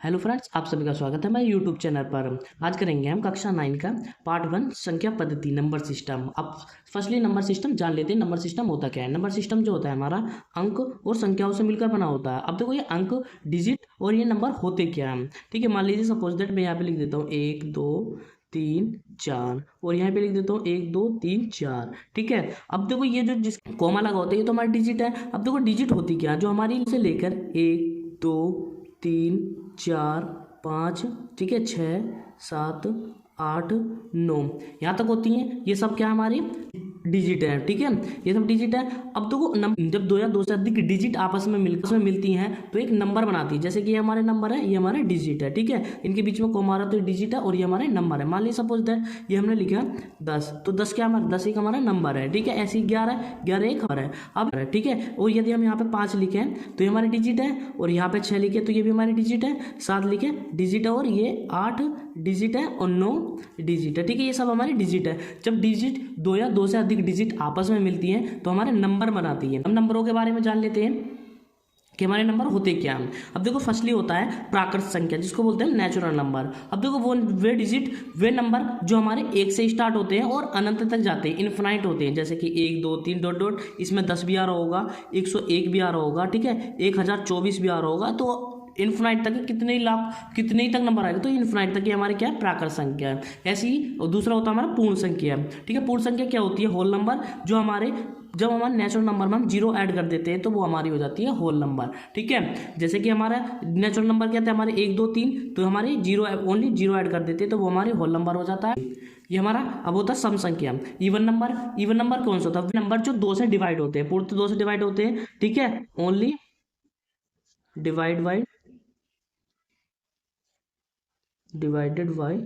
Hello friends, आप सभी का स्वागत है मेरे यूट्यूब चैनल पर। आज करेंगे हम कक्षा 9 का पार्ट 1 संख्या पद्धति नंबर सिस्टम। अब फर्स्टली नंबर सिस्टम जान लेते हैं। नंबर सिस्टम होता क्या है। नंबर सिस्टम जो होता है हमारा अंक और संख्याओं से मिलकर बना होता है। अब देखो ये अंक, डिजिट और ये नंबर होते क्या हैं। ठीक है, मान लीजिए सपोज दैट मैं यहाँ पे लिख देता हूँ 1 2 3 4 और यहाँ पे लिख देता हूँ 1 2 3 4। ठीक है, अब देखो ये जो जिस कोमा लगा होता है ये तो हमारा डिजिट है। अब देखो डिजिट होती क्या है, जो हमारी से लेकर 1 2 3 4 5, ठीक है, 6 7 8 9 यहाँ तक होती हैं। ये सब क्या हमारी डिजिट है। ठीक है, ये सब डिजिट है। अब देखो जब दो या दो से अधिक डिजिट आपस में मिलती हैं तो एक नंबर बनाती है। जैसे कि ये हमारे नंबर है, ये हमारे डिजिट है। ठीक है, इनके बीच में कोमा रहा तो डिजिट है और ये हमारे नंबर है। मान लीजिए सपोज दैट ये हमने लिखा 10, तो 10 क्या हमारा 10 एक हमारा नंबर है। ठीक है, ऐसे ही 11 11 एक हमारा है। अब ठीक है, और यदि हम यहाँ पे 5 लिखे तो ये हमारे डिजिट है, और यहाँ पे 6 लिखे तो ये भी हमारे डिजिट है, 7 लिखे डिजिट है, और ये 8 डिजिट है और 9 डिजिट है। ठीक है, ये सब हमारे डिजिट है। जब डिजिट दो या दो से अधिक डिजिट आपस में मिलती हैं तो हमारे नंबर बनाती है। हम नंबरों के बारे में जान लेते हैं कि हमारे नंबर होते क्या हैं। अब देखो फर्स्टली होता है प्राकृत संख्या, जिसको बोलते हैं नेचुरल नंबर। अब देखो वे डिजिट, वे नंबर जो हमारे 1 से स्टार्ट होते हैं और अनंत तक जाते हैं, इन्फिनाइट होते हैं। जैसे कि 1 2 3 डॉट डॉट, इसमें 10 भी आ रहा होगा, 101 भी आ रहा होगा, ठीक है, 1024 भी आ रहा होगा। तो इन्फिनाइट तक कितने लाख कितने ही तक नंबर आएगा, तो इन्फिनाइट तक ये हमारी क्या है, प्राकृत संख्या है। ऐसी ही और दूसरा होता है हमारा पूर्ण संख्या। ठीक है, पूर्ण संख्या क्या होती है, होल नंबर। जो हमारे जब हमारे नेचुरल नंबर में हम जीरो ऐड कर देते हैं तो वो हमारी हो जाती है होल नंबर। ठीक है, जैसे कि हमारा नेचुरल नंबर क्या था, हमारे 1 2 3, तो हमारे जीरो ओनली जीरो ऐड कर देते हैं तो वो हमारे होल नंबर हो जाता है। ये हमारा अब होता है सम संख्या। इवन नंबर कौन सा होता है, नंबर जो 2 से डिवाइड होते हैं, पूर्ण तो 2 से डिवाइड होते हैं। ठीक है, ओनली डिवाइडेड बाई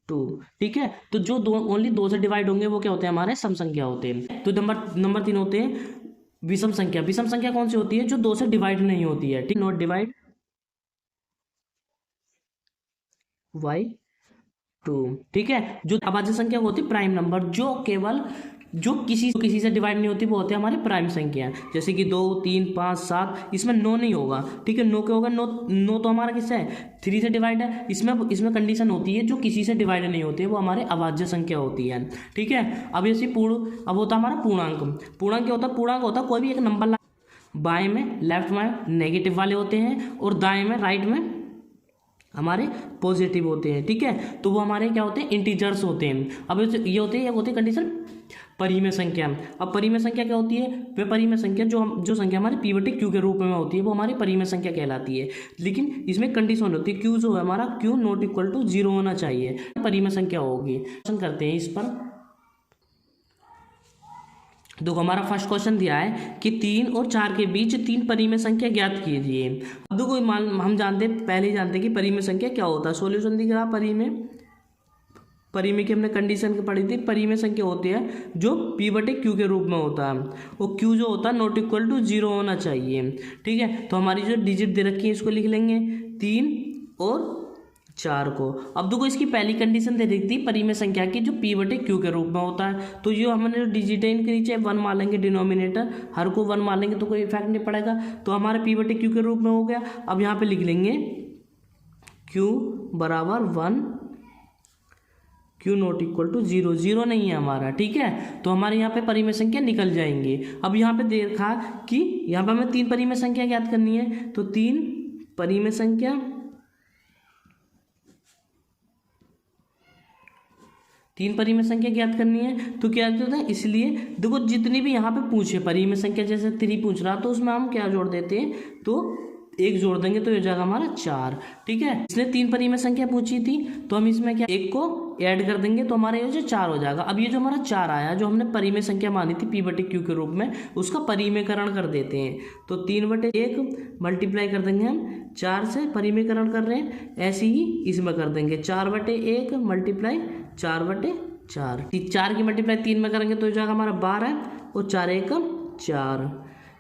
2। ठीक है, तो जो दो ओनली 2 से डिवाइड होंगे वो क्या होते हैं, हमारे सम संख्या होते हैं। तो नंबर 3 होते हैं विषम संख्या। विषम संख्या कौन सी होती है, जो 2 से डिवाइड नहीं होती है। ठीक, नॉट डिवाइड बाई 2। ठीक है, जो अभाज्य संख्या होती है प्राइम नंबर, जो किसी से डिवाइड नहीं होती, वो होते हैं हमारे प्राइम संख्या। जैसे कि 2 3 5 7, इसमें 9 नहीं होगा। ठीक है, 9 क्या होगा, 9 तो हमारा किससे है, 3 से डिवाइड है। इसमें कंडीशन होती है जो किसी से डिवाइड नहीं होती है, वो हमारे अभाज्य संख्या होती है। ठीक है, अब अब होता है हमारा पूर्णांक। पूर्णांक क्या होता है, पूर्णांक होता है कोई भी एक नंबर बाएं में, लेफ्ट में नेगेटिव वाले होते हैं और दाएं में, राइट में हमारे पॉजिटिव होते हैं। ठीक है, तो वो हमारे क्या होते हैं, इंटीजर्स होते हैं। अब ये होते हैं कंडीशन परिमेय संख्या। अब परिमेय संख्या क्या होती है, वे परिमेय संख्या जो संख्या हमारी पीवटी क्यू के रूप में होती है, वो हमारी परिमेय संख्या कहलाती है। लेकिन इसमें कंडीशन होती है, क्यू जो है हमारा, क्यू नॉट इक्वल टू 0 होना चाहिए, परिमेय संख्या होगी। करते हैं इस पर। देखो हमारा फर्स्ट क्वेश्चन दिया है कि 3 और 4 के बीच 3 परिमेय संख्या ज्ञात कीजिए। अब देखो हम पहले ही जानते हैं कि परिमेय संख्या क्या होता है। सॉल्यूशन दिख रहा, परिमेय की हमने कंडीशन की पढ़ी थी। परिमेय संख्या होती है जो पी बटे क्यू के रूप में होता है, और क्यू जो होता है नॉट इक्वल टू 0 होना चाहिए। ठीक है, तो हमारी जो डिजिट दे रखी है इसको लिख लेंगे 3 और 4 को। अब देखो इसकी पहली कंडीशन दे रखी थी परिमेय संख्या की, जो पी बटे क्यू के रूप में होता है। तो जो हमने जो डिजिट है इनके नीचे 1 मान लेंगे, डिनोमिनेटर हर को 1 मान लेंगे तो कोई इफेक्ट नहीं पड़ेगा। तो हमारे पी बटे क्यू के रूप में हो गया। अब यहाँ पे लिख लेंगे क्यू बराबर 1, क्यू नॉट इक्वल टू 0, 0 नहीं है हमारा। ठीक है, तो हमारे यहाँ पे परिमेय संख्या निकल जाएंगे। अब यहाँ पे देखा कि यहाँ पे हमें 3 परिमेय संख्या ज्ञात करनी है, तो 3 परिमेय संख्या, 3 परिमेय संख्या ज्ञात करनी है। तो क्या होता है, इसलिए देखो जितनी भी यहाँ पे पूछे परिमेय संख्या, जैसे 3 पूछ रहा तो उसमें हम क्या जोड़ देते हैं, तो 1 जोड़ देंगे तो ये जाएगा हमारा 4। ठीक है, इसने 3 परिमेय संख्या पूछी थी तो हम इसमें क्या 1 को ऐड कर देंगे तो हमारा ये जो 4 हो जाएगा। अब ये जो हमारा 4 आया, जो हमने परिमेय संख्या मानी थी पी बटे क्यू के रूप में, उसका परिमेयकरण कर देते हैं। तो 3 बटे 1 मल्टीप्लाई कर देंगे हम 4 से, परिमेयकरण कर रहे हैं, ऐसे ही इसमें कर देंगे 4 बटे 1 मल्टीप्लाई 4 बटे 4। 4 की मल्टीप्लाई 3 में करेंगे तो हो जाएगा हमारा 12 और 4 1 4।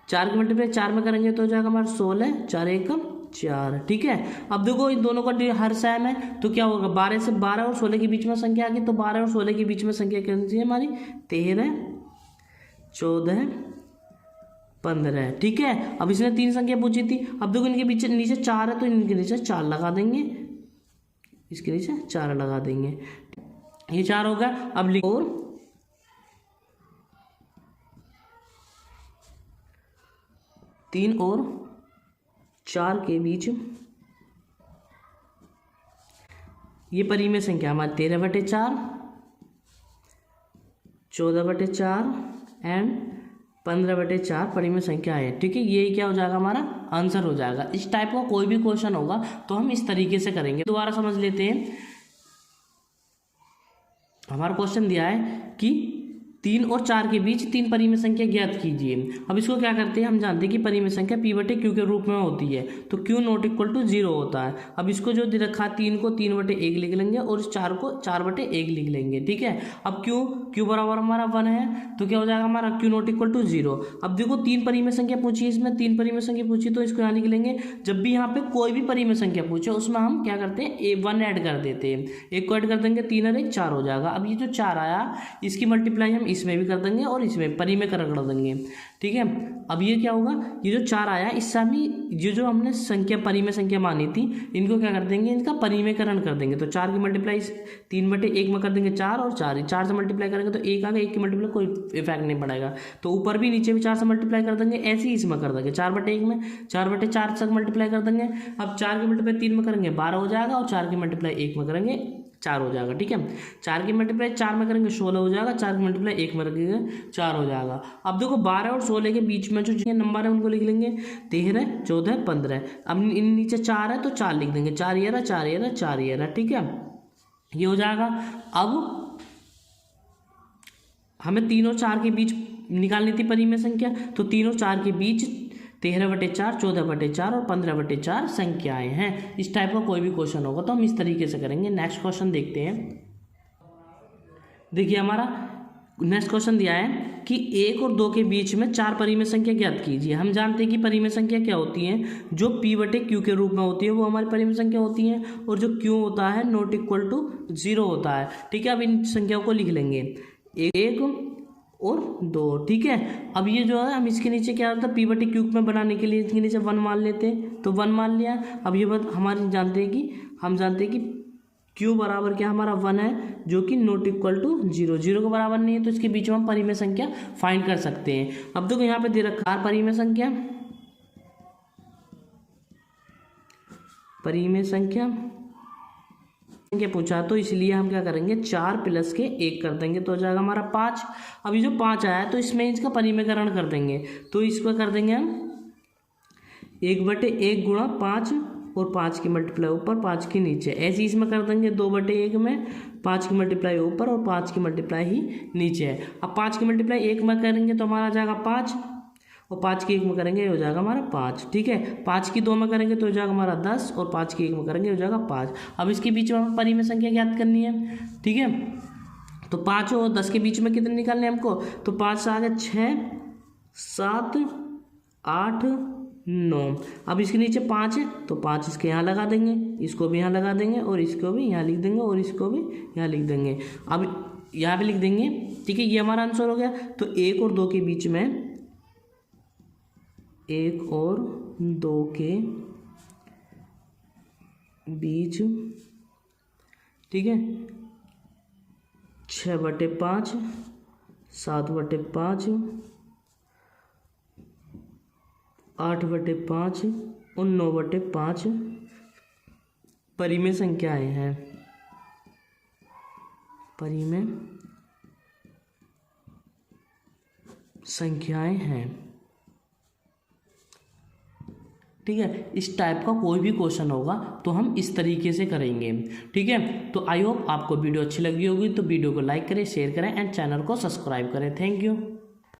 4 की मल्टीप्लाई 4 में करेंगे तो हो जाएगा हमारा 16, 4 1 4। ठीक है, अब देखो इन दोनों का हर सेम है तो क्या होगा, 12 और 16 के बीच में संख्या आ गई, तो 12 और 16 के बीच में संख्या कौन सी है हमारी, 13 14 15। ठीक है, अब इसने 3 संख्या पूछी थी। अब देखो इनके पीछे नीचे 4 है तो इनके नीचे 4 लगा देंगे, इसके नीचे 4 लगा देंगे। ये 4 हो गया। अब लिखो और 3 और 4 के बीच ये परिमेय संख्या हमारी 13/4, 14/4 एंड 15/4 परिमेय संख्या है। ठीक है, ये क्या हो जाएगा, हमारा आंसर हो जाएगा। इस टाइप का कोई भी क्वेश्चन होगा तो हम इस तरीके से करेंगे। दोबारा समझ लेते हैं। हमारा क्वेश्चन दिया है कि 3 और 4 के बीच 3 परिमेय संख्या ज्ञात कीजिए। अब इसको क्या करते हैं, हम जानते हैं कि परिमेय संख्या P/Q के रूप में होती है, तो Q ≠ 0 होता है। अब इसको जो दे रखा है 3 को 3/1 लिख लेंगे और इस 4 को 4/1 लिख लेंगे। ठीक है, अब Q बराबर हमारा 1 है तो क्या हो जाएगा हमारा Q ≠ 0। अब देखो 3 परिमेय संख्या पूछी, इसमें 3 परिमेय संख्या पूछी तो इसको यहाँ लिख लेंगे। जब भी यहाँ पे कोई भी परिमेय संख्या पूछे उसमें हम क्या करते हैं, 1 ऐड कर देते हैं। 1 को ऐड कर देंगे, 3 और 1 4 हो जाएगा। अब ये जो 4 आया इसकी मल्टीप्लाई हम इसमें भी कर देंगे और इसमें परिमेयकरण कर देंगे। ठीक है, अब ये क्या होगा, ये जो 4 आया इससे हम ये जो हमने संख्या परिमेय संख्या मानी थी इनको क्या कर देंगे, इनका परिमेयकरण कर देंगे। तो 4 की मल्टीप्लाई 3/1 में कर देंगे 4 और 4 से मल्टीप्लाई करेंगे तो 1 आ गया, 1 की मल्टीप्लाई कोई इफेक्ट नहीं पड़ेगा। तो ऊपर भी नीचे भी 4 से मल्टीप्लाई कर देंगे, ऐसे ही इसमें कर देंगे 4/1 में 4/4 से मल्टीप्लाई कर देंगे। अब 4 की मल्टीप्लाई 3 में करेंगे 12 हो जाएगा और 4 की मल्टीप्लाई 1 में करेंगे 4 हो जाएगा। ठीक है, 4 की मल्टीप्लाई 4 में करेंगे 16 हो जाएगा, 4 की मल्टीप्लाई 1 में रखेंगे 4 हो जाएगा। अब देखो 12 और 16 के बीच में जो नंबर है उनको लिख लेंगे 13, 14, 15। अब इन नीचे 4 है तो 4 लिख देंगे, 4 ये रहा, 4 ये रहा, 4 ये रहा। ठीक है, ये हो जाएगा। अब हमें 3 और 4 के बीच निकालनी थी परिमेय संख्या, तो 3 और 4 के बीच 13/4, 14/4 और 15/4 संख्याएं हैं। इस टाइप का कोई भी क्वेश्चन होगा तो हम इस तरीके से करेंगे। नेक्स्ट क्वेश्चन देखते हैं। देखिए हमारा नेक्स्ट क्वेश्चन दिया है कि 1 और 2 के बीच में 4 परिमेय संख्या ज्ञात कीजिए। हम जानते हैं कि परिमेय संख्या क्या होती है, जो P/Q के रूप में होती है वो हमारी परिमेय संख्या होती है, और जो Q होता है ≠ 0 होता है। ठीक है, अब इन संख्याओं को लिख लेंगे 1 और 2। ठीक है, अब ये जो है हम इसके नीचे क्या होता है, P/Q में बनाने के लिए इसके नीचे 1 मान लेते हैं, तो 1 मान लिया। अब ये बात हम जानते हैं कि Q बराबर क्या हमारा 1 है, जो कि ≠ 0 के बराबर नहीं है, तो इसके बीच में हम परिमेय संख्या फाइंड कर सकते हैं। अब देखो यहाँ पे दे रखा है परिमेय संख्या पूछा, तो इसलिए हम क्या करेंगे 4 + के 1 कर देंगे तो हो जाएगा हमारा 5। अब ये जो 5 आया तो इसमें इसका परिमेयकरण कर देंगे, तो इसको कर देंगे हम 1/1 गुणा 5 और 5 की मल्टीप्लाई ऊपर 5 के नीचे, ऐसे इसमें कर देंगे 2/1 में 5 की मल्टीप्लाई ऊपर और 5 की मल्टीप्लाई ही नीचे है। अब 5 की मल्टीप्लाई 1 में करेंगे तो हमारा आ जाएगा 5 और 5 की 1 में करेंगे हो जाएगा हमारा 5। ठीक है, 5 की 2 में करेंगे तो हो जाएगा हमारा 10 और 5 की 1 में करेंगे हो जाएगा 5। अब इसके बीच में हमें परिमेय संख्या ज्ञात करनी है। ठीक है, तो 5 और 10 के बीच में कितने निकालने हैं हमको, तो 5 से आगे 6, 7, 8, 9। अब इसके नीचे 5 है तो 5 इसके यहाँ लगा देंगे, इसको भी यहाँ लगा देंगे और इसको भी यहाँ लिख देंगे और इसको भी यहाँ लिख देंगे। अब यहाँ भी लिख देंगे। ठीक है, ये हमारा आंसर हो गया। तो 1 और 2 के बीच में 1 और 2 के बीच, ठीक है, 6/5, 7/5, 8/5 और 9/5 परिमेय संख्याएं हैं। परिमेय संख्याएं हैं। ठीक है, इस टाइप का कोई भी क्वेश्चन होगा तो हम इस तरीके से करेंगे। ठीक है, तो आई होप आपको वीडियो अच्छी लगी होगी, तो वीडियो को लाइक करें, शेयर करें एंड चैनल को सब्सक्राइब करें। Thank you.